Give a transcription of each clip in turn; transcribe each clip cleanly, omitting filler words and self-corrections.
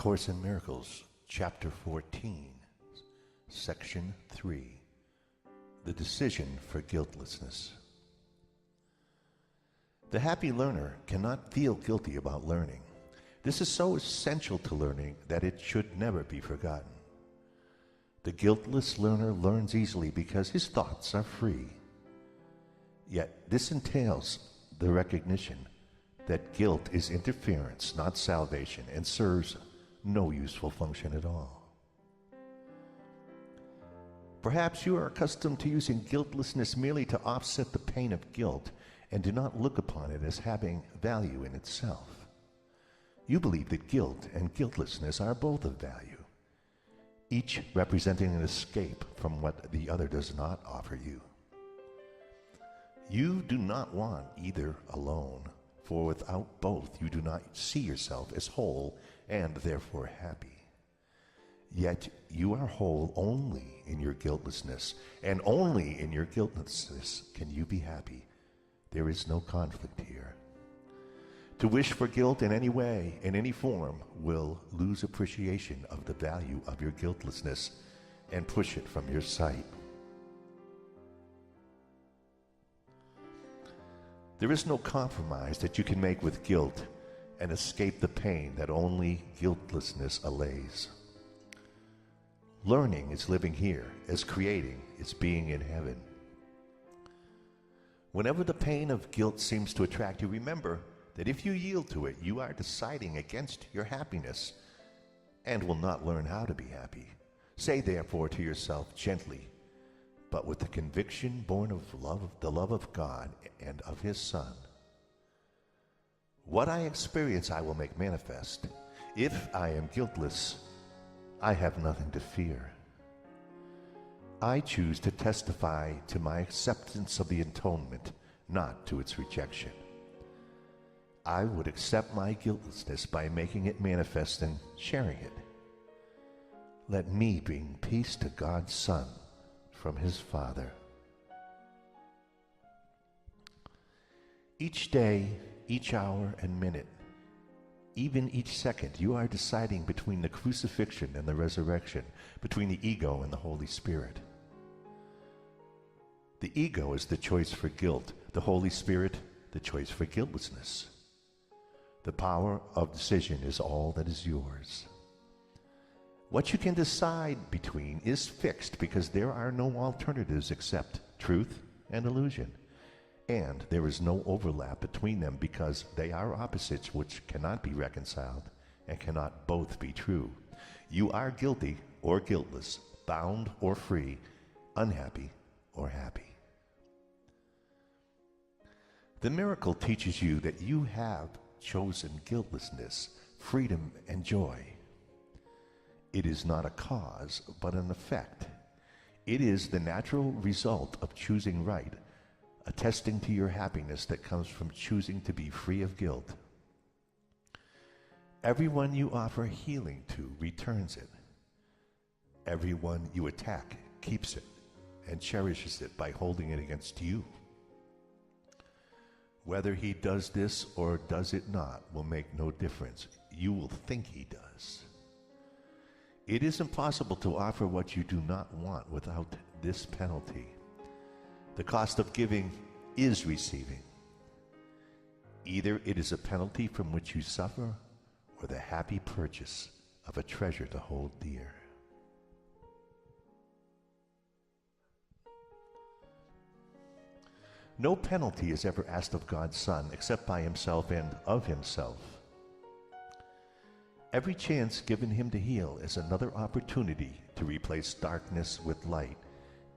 Course in Miracles, Chapter 14, Section 3, The Decision for Guiltlessness. The happy learner cannot feel guilty about learning. This is so essential to learning that it should never be forgotten. The guiltless learner learns easily because his thoughts are free. Yet this entails the recognition that guilt is interference, not salvation, and serves no useful function at all. Perhaps you are accustomed to using guiltlessness merely to offset the pain of guilt and do not look upon it as having value in itself. You believe that guilt and guiltlessness are both of value, each representing an escape from what the other does not offer you. You do not want either alone, for without both you do not see yourself as whole and therefore happy. Yet you are whole only in your guiltlessness, and only in your guiltlessness can you be happy. There is no conflict here. To wish for guilt in any way, in any form, will lose appreciation of the value of your guiltlessness and push it from your sight. There is no compromise that you can make with guilt and escape the pain that only guiltlessness allays. Learning is living here, as creating is being in heaven. Whenever the pain of guilt seems to attract you, remember that if you yield to it, you are deciding against your happiness and will not learn how to be happy. Say therefore to yourself gently, but with the conviction born of the love of God and of His Son, what I experience I will make manifest. If I am guiltless, I have nothing to fear. I choose to testify to my acceptance of the atonement, not to its rejection. I would accept my guiltlessness by making it manifest and sharing it. Let me bring peace to God's Son from His Father. Each day, each hour and minute, even each second, you are deciding between the crucifixion and the resurrection, between the ego and the Holy Spirit. The ego is the choice for guilt, the Holy Spirit, the choice for guiltlessness. The power of decision is all that is yours. What you can decide between is fixed because there are no alternatives except truth and illusion. And there is no overlap between them because they are opposites which cannot be reconciled and cannot both be true. You are guilty or guiltless, bound or free, unhappy or happy. The miracle teaches you that you have chosen guiltlessness, freedom, and joy. It is not a cause, but an effect. It is the natural result of choosing right, attesting to your happiness that comes from choosing to be free of guilt. Everyone you offer healing to returns it. Everyone you attack keeps it and cherishes it by holding it against you. Whether he does this or does it not will make no difference. You will think he does. It is impossible to offer what you do not want without this penalty. The cost of giving is receiving. Either it is a penalty from which you suffer or the happy purchase of a treasure to hold dear. No penalty is ever asked of God's Son except by Himself and of Himself. Every chance given Him to heal is another opportunity to replace darkness with light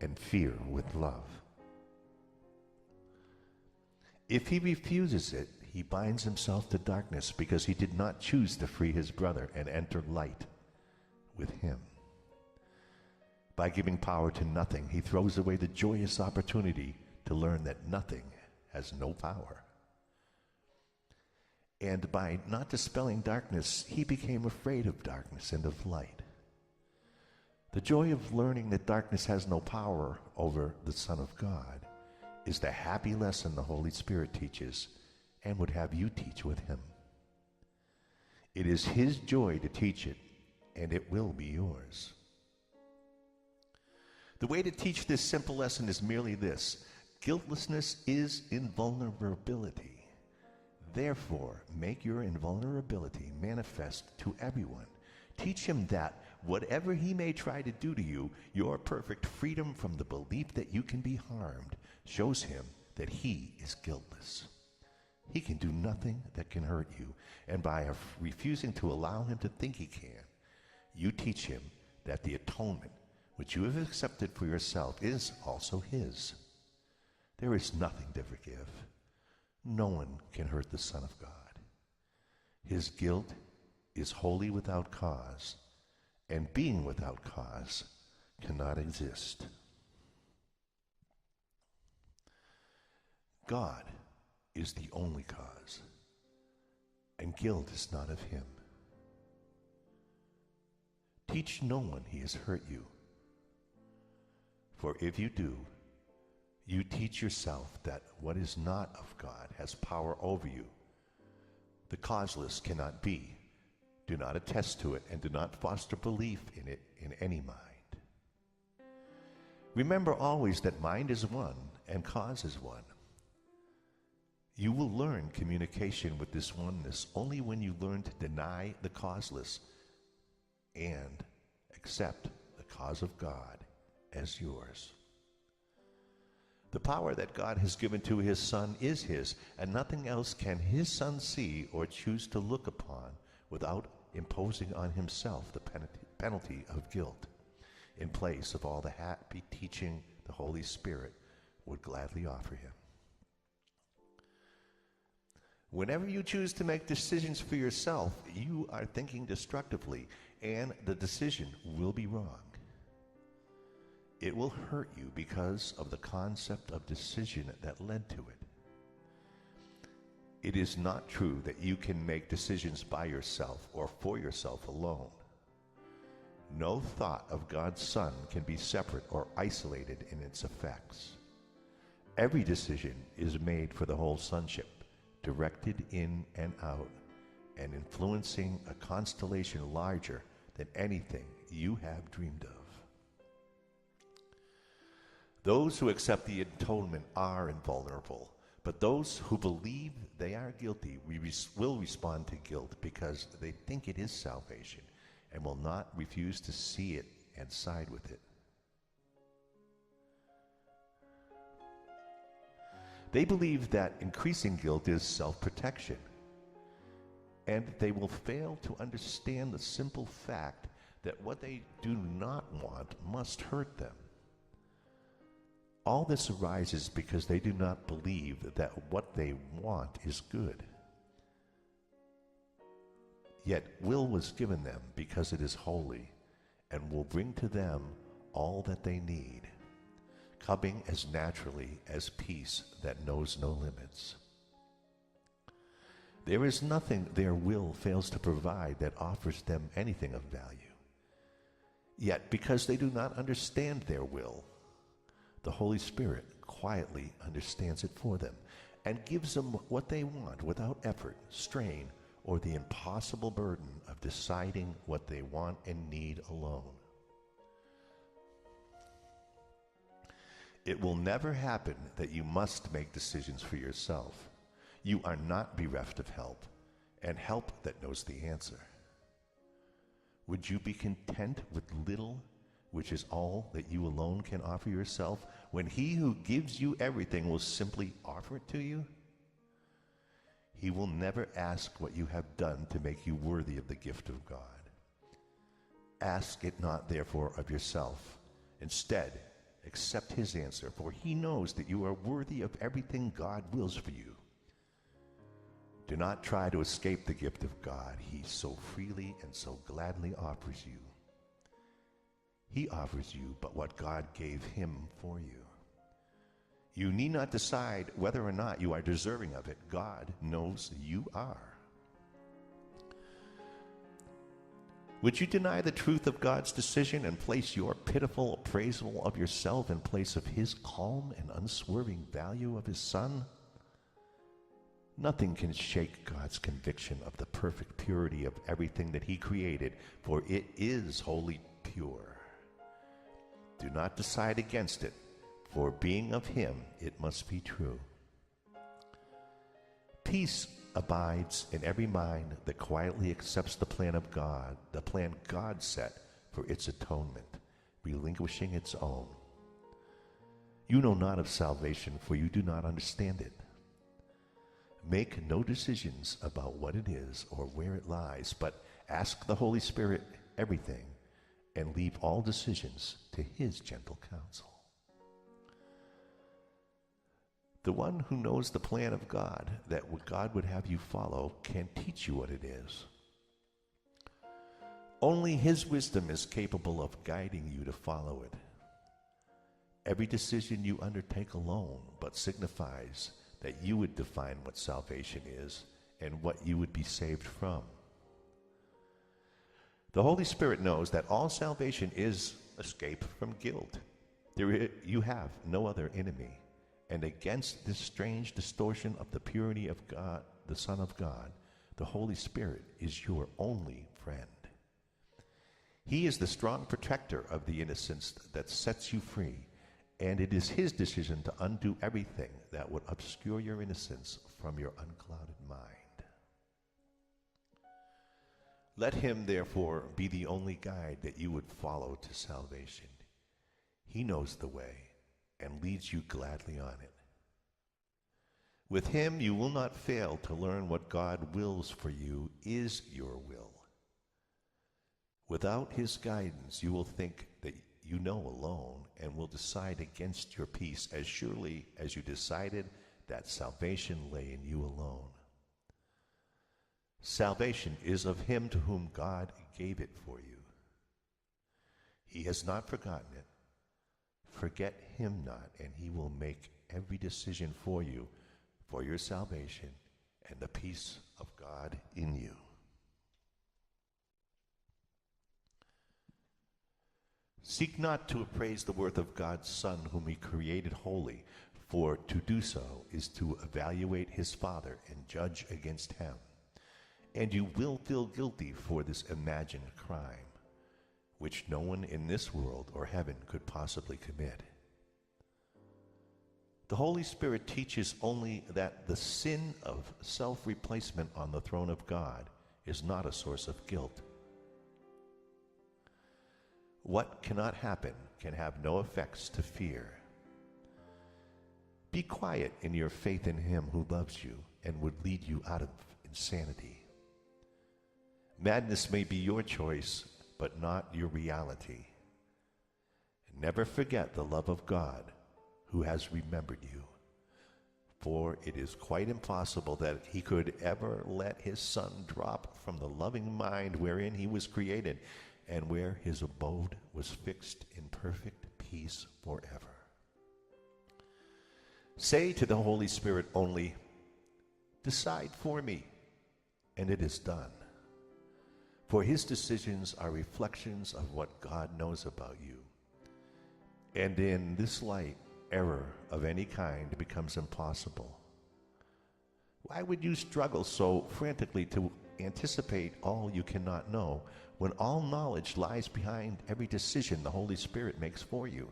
and fear with love. If He refuses it, He binds Himself to darkness because He did not choose to free His brother and enter light with Him. By giving power to nothing, He throws away the joyous opportunity to learn that nothing has no power. And by not dispelling darkness, He became afraid of darkness and of light. The joy of learning that darkness has no power over the Son of God is the happy lesson the Holy Spirit teaches and would have you teach with Him. It is his joy to teach it, and it will be yours. The way to teach this simple lesson is merely this: guiltlessness is invulnerability. Therefore, make your invulnerability manifest to everyone. Teach him that, whatever he may try to do to you, your perfect freedom from the belief that you can be harmed shows him that he is guiltless. He can do nothing that can hurt you, and by refusing to allow him to think he can, you teach him that the atonement which you have accepted for yourself is also his. There is nothing to forgive. No one can hurt the Son of God. His guilt is wholly without cause, and being without cause cannot exist. God is the only cause, and guilt is not of him. Teach no one he has hurt you, for if you do, you teach yourself that what is not of God has power over you. The causeless cannot be. Do not attest to it, and do not foster belief in it in any mind. Remember always that mind is one and cause is one. You will learn communication with this oneness only when you learn to deny the causeless and accept the cause of God as yours. The power that God has given to his Son is his, and nothing else can his Son see or choose to look upon without imposing on himself the penalty of guilt, in place of all the happy teaching the Holy Spirit would gladly offer him. Whenever you choose to make decisions for yourself, you are thinking destructively, and the decision will be wrong. It will hurt you because of the concept of decision that led to it. It is not true that you can make decisions by yourself or for yourself alone. No thought of God's Son can be separate or isolated in its effects. Every decision is made for the whole sonship, directed in and out, and influencing a constellation larger than anything you have dreamed of. Those who accept the atonement are invulnerable, but those who believe they are guilty will respond to guilt because they think it is salvation and will not refuse to see it and side with it. They believe that increasing guilt is self-protection, and they will fail to understand the simple fact that what they do not want must hurt them. All this arises because they do not believe that what they want is good. Yet will was given them because it is holy and will bring to them all that they need, coming as naturally as peace that knows no limits. There is nothing their will fails to provide that offers them anything of value. Yet because they do not understand their will, the Holy Spirit quietly understands it for them and gives them what they want without effort, strain, or the impossible burden of deciding what they want and need alone. It will never happen that you must make decisions for yourself. You are not bereft of help, and help that knows the answer. Would you be content with little, which is all that you alone can offer yourself, when he who gives you everything will simply offer it to you? He will never ask what you have done to make you worthy of the gift of God. Ask it not, therefore, of yourself. Instead, accept his answer, for he knows that you are worthy of everything God wills for you. Do not try to escape the gift of God he so freely and so gladly offers you. He offers you but what God gave him for you. You need not decide whether or not you are deserving of it. God knows you are. Would you deny the truth of God's decision and place your pitiful appraisal of yourself in place of his calm and unswerving value of his Son? Nothing can shake God's conviction of the perfect purity of everything that he created, for it is wholly pure. Do not decide against it, for being of him, it must be true. Peace abides in every mind that quietly accepts the plan of God, the plan God set for its atonement, relinquishing its own. You know not of salvation, for you do not understand it. Make no decisions about what it is or where it lies, but ask the Holy Spirit everything, and leave all decisions to his gentle counsel. The one who knows the plan of God, that what God would have you follow, can teach you what it is. Only his wisdom is capable of guiding you to follow it. Every decision you undertake alone but signifies that you would define what salvation is and what you would be saved from. The Holy Spirit knows that all salvation is escape from guilt. You have no other enemy. And against this strange distortion of the purity of God, the Son of God, the Holy Spirit is your only friend. He is the strong protector of the innocence that sets you free, and it is his decision to undo everything that would obscure your innocence from your unclouded mind. Let him, therefore, be the only guide that you would follow to salvation. He knows the way and leads you gladly on it. With him you will not fail to learn what God wills for you is your will. Without his guidance, you will think that you know alone and will decide against your peace as surely as you decided that salvation lay in you alone. Salvation is of him to whom God gave it for you. He has not forgotten it. Forget him not, and he will make every decision for you, for your salvation and the peace of God in you. Seek not to appraise the worth of God's Son, whom he created holy, for to do so is to evaluate his Father and judge against him. And you will feel guilty for this imagined crime, which no one in this world or heaven could possibly commit. The Holy Spirit teaches only that the sin of self-replacement on the throne of God is not a source of guilt. What cannot happen can have no effects to fear. Be quiet in your faith in him who loves you and would lead you out of insanity. Madness may be your choice, but not your reality. Never forget the love of God who has remembered you, for it is quite impossible that he could ever let his Son drop from the loving mind wherein he was created and where his abode was fixed in perfect peace forever. Say to the Holy Spirit only, "Decide for me," and it is done. For his decisions are reflections of what God knows about you. And in this light, error of any kind becomes impossible. Why would you struggle so frantically to anticipate all you cannot know, when all knowledge lies behind every decision the Holy Spirit makes for you?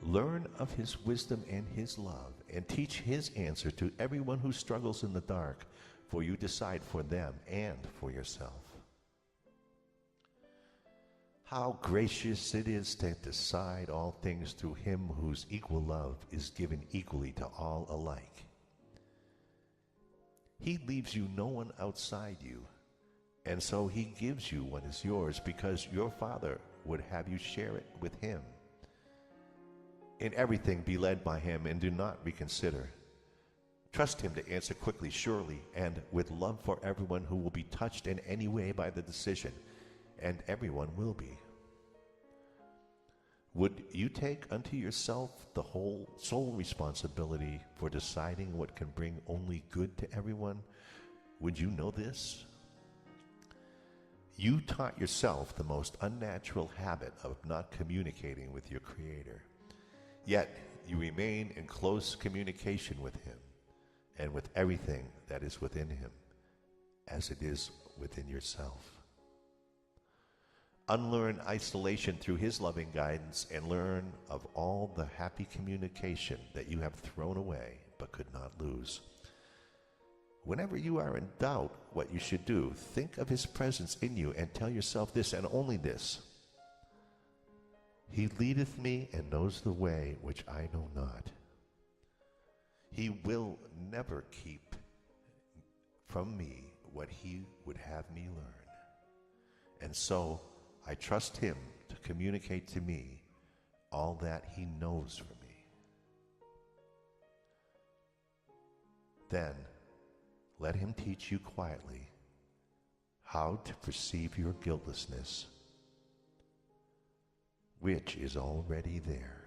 Learn of his wisdom and his love, and teach his answer to everyone who struggles in the dark, for you decide for them and for yourself. How gracious it is to decide all things through him whose equal love is given equally to all alike. He leaves you no one outside you, and so he gives you what is yours because your Father would have you share it with him. In everything be led by him and do not reconsider. Trust him to answer quickly, surely, and with love for everyone who will be touched in any way by the decision, and everyone will be. Would you take unto yourself the whole sole responsibility for deciding what can bring only good to everyone? Would you know this? You taught yourself the most unnatural habit of not communicating with your Creator. Yet you remain in close communication with him. and with everything that is within him, as it is within yourself. Unlearn isolation through his loving guidance and learn of all the happy communication that you have thrown away but could not lose. Whenever you are in doubt what you should do, think of his presence in you and tell yourself this and only this: He leadeth me and knows the way which I know not. He will never keep from me what he would have me learn. And so I trust him to communicate to me all that he knows for me. Then let him teach you quietly how to perceive your guiltlessness, which is already there.